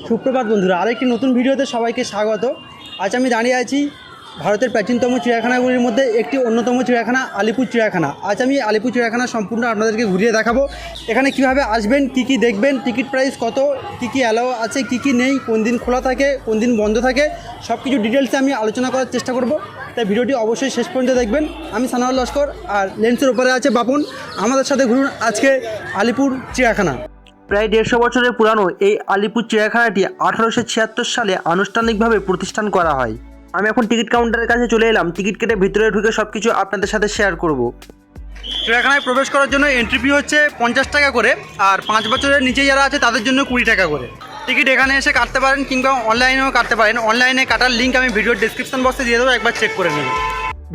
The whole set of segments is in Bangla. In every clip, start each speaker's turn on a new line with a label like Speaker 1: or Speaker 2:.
Speaker 1: সুপ্রভাত বন্ধুরা, আরেকটি নতুন ভিডিওতে সবাইকে স্বাগত। আজ আমি দাঁড়িয়ে আছি ভারতের প্রাচীনতম চিড়িয়াখানাগুলির মধ্যে একটি অন্যতম চিড়িয়াখানা আলিপুর চিড়িয়াখানা। আজ আমি আলিপুর চিড়িয়াখানা সম্পূর্ণ আপনাদেরকে ঘুরিয়ে দেখাবো। এখানে কিভাবে আসবেন, কি দেখবেন, টিকিট প্রাইস কত, কি অ্যালাউ আছে, কি নেই, কোন দিন খোলা থাকে, কোন দিন বন্ধ থাকে, সব কিছু ডিটেলসে আমি আলোচনা করার চেষ্টা করব। তাই ভিডিওটি অবশ্যই শেষ পর্যন্ত দেখবেন। আমি সানাউল লস্কর, আর লেন্সের উপরে আছে বাপন। আমাদের সাথে ঘুরুন আজকে আলিপুর চিড়িয়াখানা। প্রায় 150 বছরের পুরানো এই আলিপুর চিড়িয়াখানাটি 1876 সালে আনুষ্ঠানিকভাবে প্রতিষ্ঠান করা হয়। আমি এখন টিকিট কাউন্টারের কাছে চলে এলাম। টিকিট কেটে ভিতরে ঢুকে সব কিছু আপনাদের সাথে শেয়ার করব। চিড়িয়াখানায় প্রবেশ করার জন্য এন্ট্রি ফি হচ্ছে 50 টাকা করে, আর 5 বছরের নিচে যারা আছে তাদের জন্য 20 টাকা করে। টিকিট এখানে এসে কাটতে পারেন, কিংবা অনলাইনেও কাটতে পারেন। অনলাইনে কাটার লিঙ্ক আমি ভিডিওর ডেসক্রিপশন বক্সে দিয়ে দেবো, একবার চেক করে নেবেন।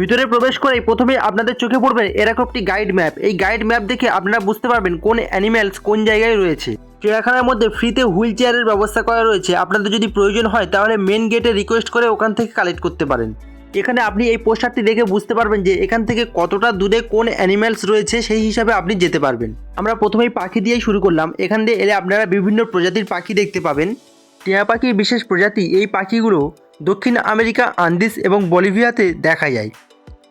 Speaker 1: ভিতরে প্রবেশ করেই প্রথমে আপনাদের চোখে পড়বে এরকম একটি গাইড ম্যাপ। এই গাইড ম্যাপ দেখে আপনারা বুঝতে পারবেন কোন অ্যানিম্যালস কোন জায়গায় রয়েছে। চিড়িয়াখানার মধ্যে ফ্রিতে হুইল চেয়ারের ব্যবস্থা করা রয়েছে। আপনাদের যদি প্রয়োজন হয় তাহলে মেন গেটে রিকোয়েস্ট করে ওখান থেকে কালেক্ট করতে পারেন। এখানে আপনি এই পোস্টারটি দেখে বুঝতে পারবেন যে এখান থেকে কতটা দূরে কোন অ্যানিম্যালস রয়েছে, সেই হিসাবে আপনি যেতে পারবেন। আমরা প্রথমেই পাখি দিয়েই শুরু করলাম। এখান দিয়ে এলে আপনারা বিভিন্ন প্রজাতির পাখি দেখতে পাবেন। টিয়া পাখির বিশেষ প্রজাতি এই পাখিগুলো দক্ষিণ আমেরিকা, আন্দিজ এবং বলিভিয়াতে দেখা যায়।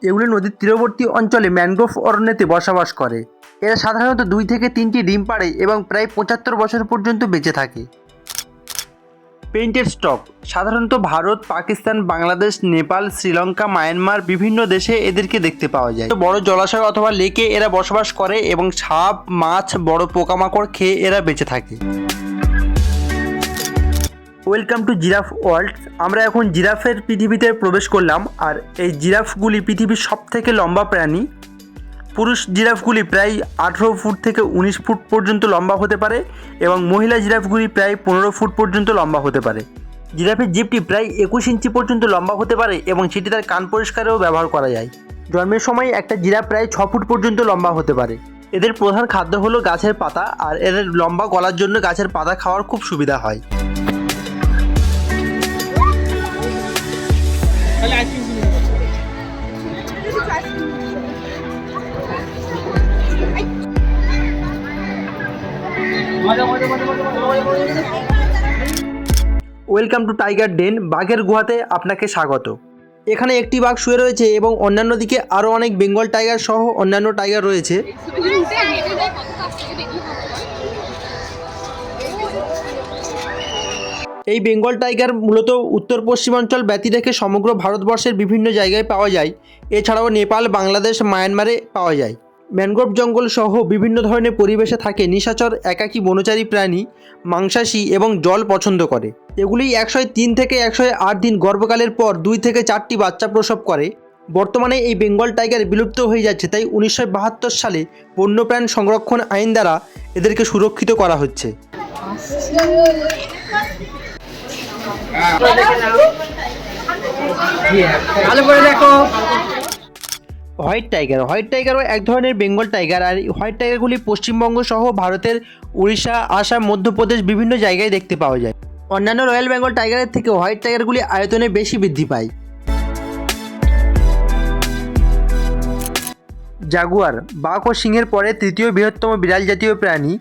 Speaker 1: এগুলো নদীর তীরবর্তী অঞ্চলে ম্যানগ্রোভ অরণ্যেতে বসবাস করে। এরা সাধারণত 2 থেকে 3টি ডিম পাড়ে এবং প্রায় 75 বছর পর্যন্ত বেঁচে থাকে। পেইন্টেড স্টক সাধারণত ভারত, পাকিস্তান, বাংলাদেশ, নেপাল, শ্রীলঙ্কা, মায়ানমার বিভিন্ন দেশে এদেরকে দেখতে পাওয়া যায়। বড় জলাশয় অথবা লেকে এরা বসবাস করে এবং সাপ, মাছ, বড় পোকামাকড় খেয়ে এরা বেঁচে থাকে। Welcome to giraffe world. আমরা এখন জিরাফের পৃথিবীতে প্রবেশ করলাম। আর এই জিরাফগুলি পৃথিবীর সবথেকে লম্বা প্রাণী। পুরুষ জিরাফগুলি প্রায় 18 ফুট থেকে 19 ফুট পর্যন্ত লম্বা হতে পারে এবং মহিলা জিরাফগুলি প্রায় 15 ফুট পর্যন্ত লম্বা হতে পারে। জিরাফের জিভটি প্রায় 21 ইঞ্চি পর্যন্ত লম্বা হতে পারে এবং সেটি তার কান পরিষ্কারেও ব্যবহার করা যায়। জন্মের সময় একটা জিরাফ প্রায় 6 ফুট পর্যন্ত লম্বা হতে পারে। এদের প্রধান খাদ্য হলো গাছের পাতা, আর এদের লম্বা গলার জন্য গাছের পাতা খাওয়ার খুব সুবিধা হয়। ওয়েলকাম টু টাইগার ডেন। বাঘের গুহাতে আপনাকে স্বাগত। এখানে একটি বাঘ শুয়ে রয়েছে এবং অন্যান্য দিকে আরও অনেক বেঙ্গল টাইগার সহ অন্যান্য টাইগার রয়েছে। এই বেঙ্গল টাইগার মূলত উত্তর পশ্চিমাঞ্চল ব্যতী রেখে সমগ্র ভারতবর্ষের বিভিন্ন জায়গায় পাওয়া যায়। এছাড়াও নেপাল, বাংলাদেশ, মায়ানমারে পাওয়া যায়। ম্যানগ্রোভ জঙ্গল সহ বিভিন্ন ধরনের পরিবেশে থাকে নিশাচর একাকী বনচারী প্রাণী, মাংসাশী এবং জল পছন্দ করে। এগুলি 103 থেকে 108 দিন গর্ভকালের পর 2 থেকে 4টি বাচ্চা প্রসব করে। বর্তমানে এই বেঙ্গল টাইগার বিলুপ্ত হয়ে যাচ্ছে, তাই 1972 সালে বন্যপ্রাণ সংরক্ষণ আইন দ্বারা এদেরকে সুরক্ষিত করা হচ্ছে। হোয়াইট টাইগারও এক ধরনের বেঙ্গল টাইগার। আর হোয়াইট টাইগারগুলি পশ্চিমবঙ্গ সহ ভারতের উড়িষ্যা, আসাম, মধ্যপ্রদেশ বিভিন্ন জায়গায় দেখতে পাওয়া যায়। অন্যান্য রয়্যাল বেঙ্গল টাইগারের থেকে হোয়াইট টাইগারগুলি আয়তনে বেশি বৃদ্ধি পায়। জাগুয়ার বাঘ ও সিংহের পরে তৃতীয় বৃহত্তম বিড়াল জাতীয় প্রাণী।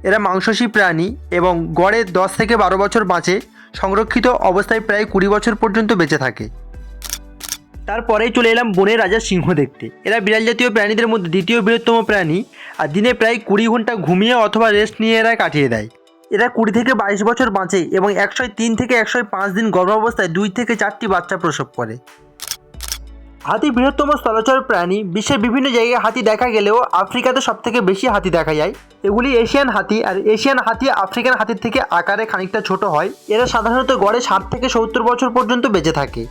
Speaker 1: এরা মাংসাশী প্রাণী এবং গড়ে 10 থেকে 12 বছর বাঁচে। সংরক্ষিত অবস্থায় প্রায় 20 বছর পর্যন্ত বেঁচে থাকে। তারপরেই চলে এলাম বনের রাজা সিংহ দেখতে। এরা বিড়াল জাতীয় প্রাণীদের মধ্যে দ্বিতীয় বৃহত্তম প্রাণী, আর দিনে প্রায় 20 ঘন্টা ঘুমিয়ে অথবা রেস্ট নিয়ে এরা কাটিয়ে দেয়। এরা 20 থেকে 22 বছর বাঁচে এবং 103 থেকে 105 দিন গর্ভাবস্থায় 2 থেকে 4টি বাচ্চা প্রসব করে। হাতি বৃহত্তম স্থলচর প্রাণী। বিশ্বের বিভিন্ন জায়গায় হাতি দেখা গেলেও আফ্রিকাতে সবথেকে বেশি হাতি দেখা যায়। এগুলি এশিয়ান হাতি, আর এশিয়ান হাতি আফ্রিকান হাতির থেকে আকারে খানিকটা ছোট হয়। এরা সাধারণত গড়ে 60 থেকে 70 বছর পর্যন্ত বেঁচে থাকে।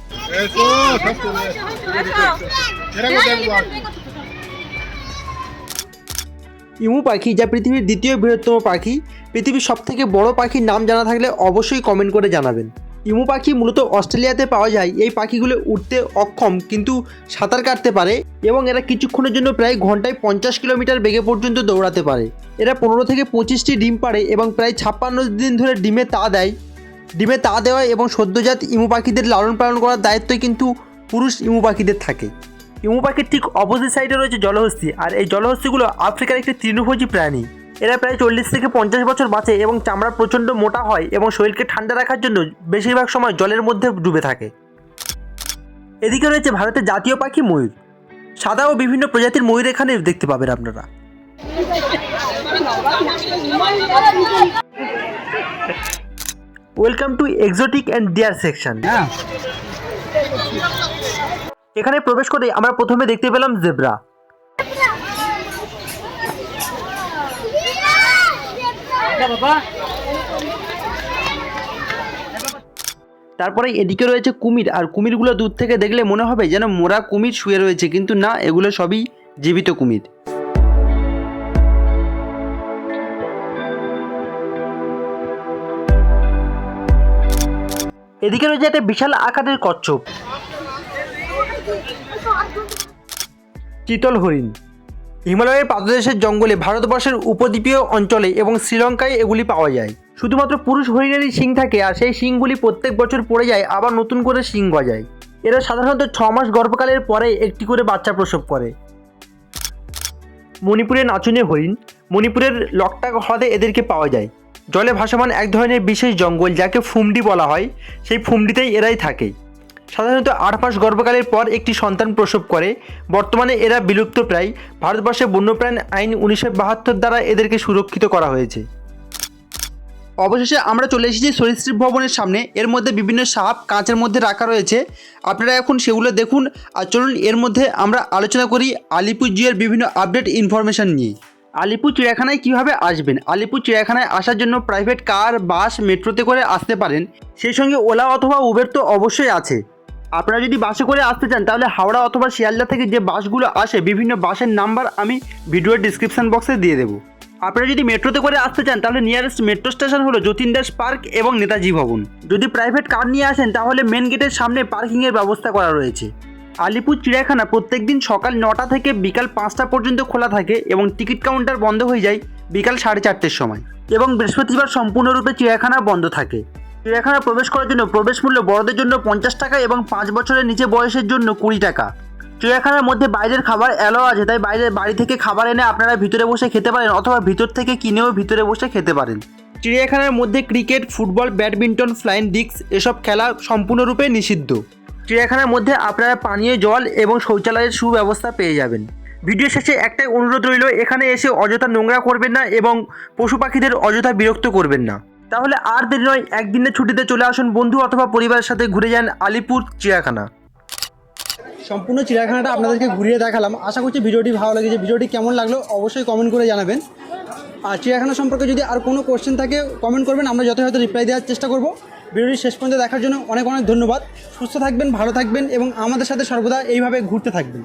Speaker 1: ইমু পাখি, যা পৃথিবীর দ্বিতীয় বৃহত্তম পাখি। পৃথিবীর সবথেকে বড় পাখির নাম জানা থাকলে অবশ্যই কমেন্ট করে জানাবেন। ইমু পাখি মূলত অস্ট্রেলিয়াতে পাওয়া যায়। এই পাখিগুলো উঠতে অক্ষম কিন্তু সাঁতার কাটতে পারে এবং এরা কিছুক্ষণের জন্য প্রায় ঘন্টায় 50 কিলোমিটার বেগে পর্যন্ত দৌড়াতে পারে। এরা 15 থেকে 25টি ডিম পাড়ে এবং প্রায় 56 দিন ধরে ডিমে তা দেয়। ডিমে তা দেওয়া এবং সদ্যজাত ইমু পাখিদের লালন পালন করার দায়িত্বই কিন্তু পুরুষ ইমু পাখিদের থাকে। ইমু পাখির ঠিক অপোজিট সাইডে রয়েছে জলহস্তী, আর এই জলহস্তীগুলো আফ্রিকার একটি তৃণভোজী প্রাণী।
Speaker 2: এরা প্রায় 40 থেকে 50 বছর বাঁচে এবং চামড়া প্রচণ্ড মোটা হয় এবং শরীরকে ঠান্ডা রাখার জন্য বেশিরভাগ সময় জলের মধ্যে ডুবে থাকে। এদিকে রয়েছে ভারতের জাতীয় পাখি ময়ূর। সাদা ও বিভিন্ন প্রজাতির ময়ূর এখানে দেখতে পাবেন আপনারা। Welcome to exotic and deer section. এখানে প্রবেশ করে আমরা প্রথমে দেখতে পেলাম জেব্রা। তারপরে এদিকে রয়েছে কুমির, আর কুমিরগুলো দূর থেকে দেখলে মনে হবে যেন মোরা কুমির শুয়ে রয়েছে, কিন্তু না, এগুলো সবই জীবিত কুমির। এদিকে রয়েছে একটা বিশাল আকারের কচ্ছপ। চিতল হরিণ। হিমালয়ের পাদদেশের জঙ্গলে, ভারতবর্ষের উপদ্বীপীয় অঞ্চলে এবং শ্রীলঙ্কায় এগুলি পাওয়া যায়। শুধুমাত্র পুরুষ হরিণেরই শিং থাকে, আর সেই শিংগুলি প্রত্যেক বছর পড়ে যায়, আবার নতুন করে শিং গজায়। এরা সাধারণত 6 মাস গর্ভকালের পরে একটি করে বাচ্চা প্রসব করে। মণিপুরের নাচুনে হরিণ। মণিপুরের লকটাক হ্রদে এদেরকে পাওয়া যায়। জলে ভাসমান এক ধরনের বিশেষ জঙ্গল যাকে ফুমডি বলা হয়, সেই ফুমডিতেই এরাই থাকে। সাধারণত 8 মাস গর্ভকালের পর একটি সন্তান প্রসব করে। বর্তমানে এরা বিলুপ্ত প্রায়। ভারতবর্ষে বন্যপ্রাণ আইন 1972 দ্বারা এদেরকে সুরক্ষিত করা হয়েছে। অবশেষে আমরা চলে এসেছি সরীসৃপ ভবনের সামনে। এর মধ্যে বিভিন্ন সাপ কাঁচের মধ্যে রাখা রয়েছে, আপনারা এখন সেগুলো দেখুন। আর চলুন এর মধ্যে আমরা আলোচনা করি আলিপুর জুয়ের বিভিন্ন আপডেট ইনফরমেশান নিয়ে। আলিপুর চিড়িয়াখানায় কীভাবে আসবেন? আলিপুর চিড়িয়াখানায় আসার জন্য প্রাইভেট কার, বাস, মেট্রোতে করে আসতে পারেন। সেই সঙ্গে ওলা অথবা উবের তো অবশ্যই আছে। আপনারা যদি বাসে করে আসতে চান তাহলে হাওড়া অথবা শিয়ালদা থেকে যে বাসগুলো আসে, বিভিন্ন বাসের নাম্বার আমি ভিডিওর ডিসক্রিপশান বক্সে দিয়ে দেবো। আপনারা যদি মেট্রোতে করে আসতে চান তাহলে নিয়ারেস্ট মেট্রো স্টেশন হলো যতীন দাস পার্ক এবং নেতাজি ভবন। যদি প্রাইভেট কার নিয়ে আসেন তাহলে মেন গেটের সামনে পার্কিংয়ের ব্যবস্থা করা রয়েছে। আলিপুর চিড়িয়াখানা প্রত্যেক দিন সকাল 9টা থেকে বিকাল 5টা পর্যন্ত খোলা থাকে এবং টিকিট কাউন্টার বন্ধ হয়ে যায় বিকাল 4:30-র সময়, এবং বৃহস্পতিবার সম্পূর্ণরূপে চিড়িয়াখানা বন্ধ থাকে। চিড়িয়াখানা প্রবেশ করার জন্য প্রবেশ মূল্য বড়দের জন্য 50 টাকা এবং 5 বছরের নিচে বয়সের জন্য 20 টাকা। চিড়িয়াখানার মধ্যে বাইরের খাবার অ্যালাও আছে, তাই বাড়ি থেকে খাবার এনে আপনারা ভিতরে বসে খেতে পারেন অথবা ভিতর থেকে কিনেও ভিতরে বসে খেতে পারেন। চিড়িয়াখানার মধ্যে cricket, football, badminton, flying disc এসব খেলা সম্পূর্ণরূপে নিষিদ্ধ। চিড়িয়াখানার মধ্যে আপনারা পানীয় জল এবং শৌচালয়ের সুব্যবস্থা পেয়ে যাবেন। ভিডিও শেষে একটাই অনুরোধ রইল, এখানে এসে অযথা নোংরা করবেন না এবং পশু পাখিদের অযথা বিরক্ত করবেন না। তাহলে আর দেরি নয়, একদিনের ছুটিতে চলে আসুন বন্ধু অথবা পরিবারের সাথে, ঘুরে যান আলিপুর চিড়িয়াখানা।
Speaker 1: সম্পূর্ণ চিড়িয়াখানাটা আপনাদেরকে ঘুরিয়ে দেখালাম। আশা করছি ভিডিওটি ভালো লেগেছে। ভিডিওটি কেমন লাগলো অবশ্যই কমেন্ট করে জানাবেন। আর চিড়িয়াখানা সম্পর্কে যদি আর কোনো কোশ্চেন থাকে কমেন্ট করবেন, আমরা যথাযথ রিপ্লাই দেওয়ার চেষ্টা করব। ভিডিওটি শেষ পর্যন্ত দেখার জন্য অনেক অনেক ধন্যবাদ। সুস্থ থাকবেন, ভালো থাকবেন এবং আমাদের সাথে সর্বদা এইভাবে ঘুরতে থাকবেন।